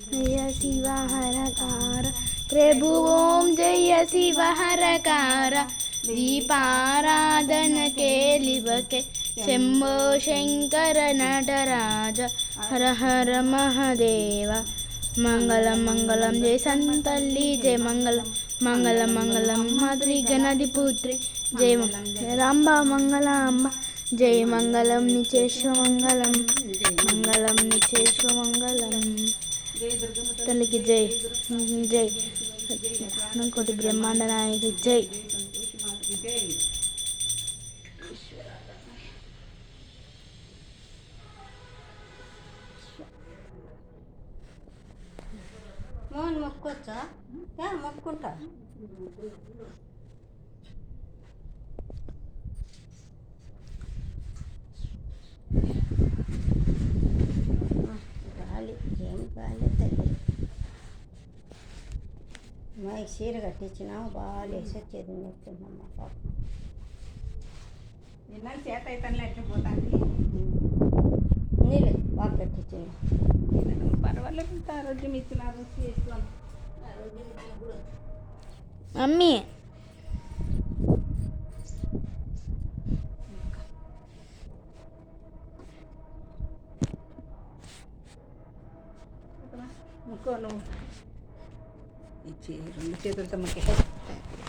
జయ శివ హరకార ప్రభు ఓం జయ శివ హరకార దీపారాధన కేలివకే శంభో శంకర నటరాజ హర హర మహదేవ మంగళం మంగళం జయ సంతల్లి జయ మంగళం మంగళం మంగళం మాతృ గణది పుత్రి జయ రాంబ మంగళాంబ జయ మంగళం నిచేశ్వమంగళం మంగళం నిచేశ్వమంగళం తల్లికి జై జై కోటి బ్రహ్మాండ నాయకి జై. మోహన్ మొక్కొచ్చా మొక్కుంటా గాలి ఏం గాలి తల్లి అమ్మాయి చీర కట్టించినావు బాగా లేసి వచ్చేది నొప్పిందమ్మ పాపం నిన్న చేత అయితే ఎట్లా పోతాంది నీళ్ళు బాగా కట్టించింది పర్వాలేదు ఆరోగ్యం ఇచ్చినారు చేస్తాం ఆరోగ్యం కూడా మమ్మీ ముక్కో నువ్వు ఇచ్చి రెండు చేతులతో ముక్కే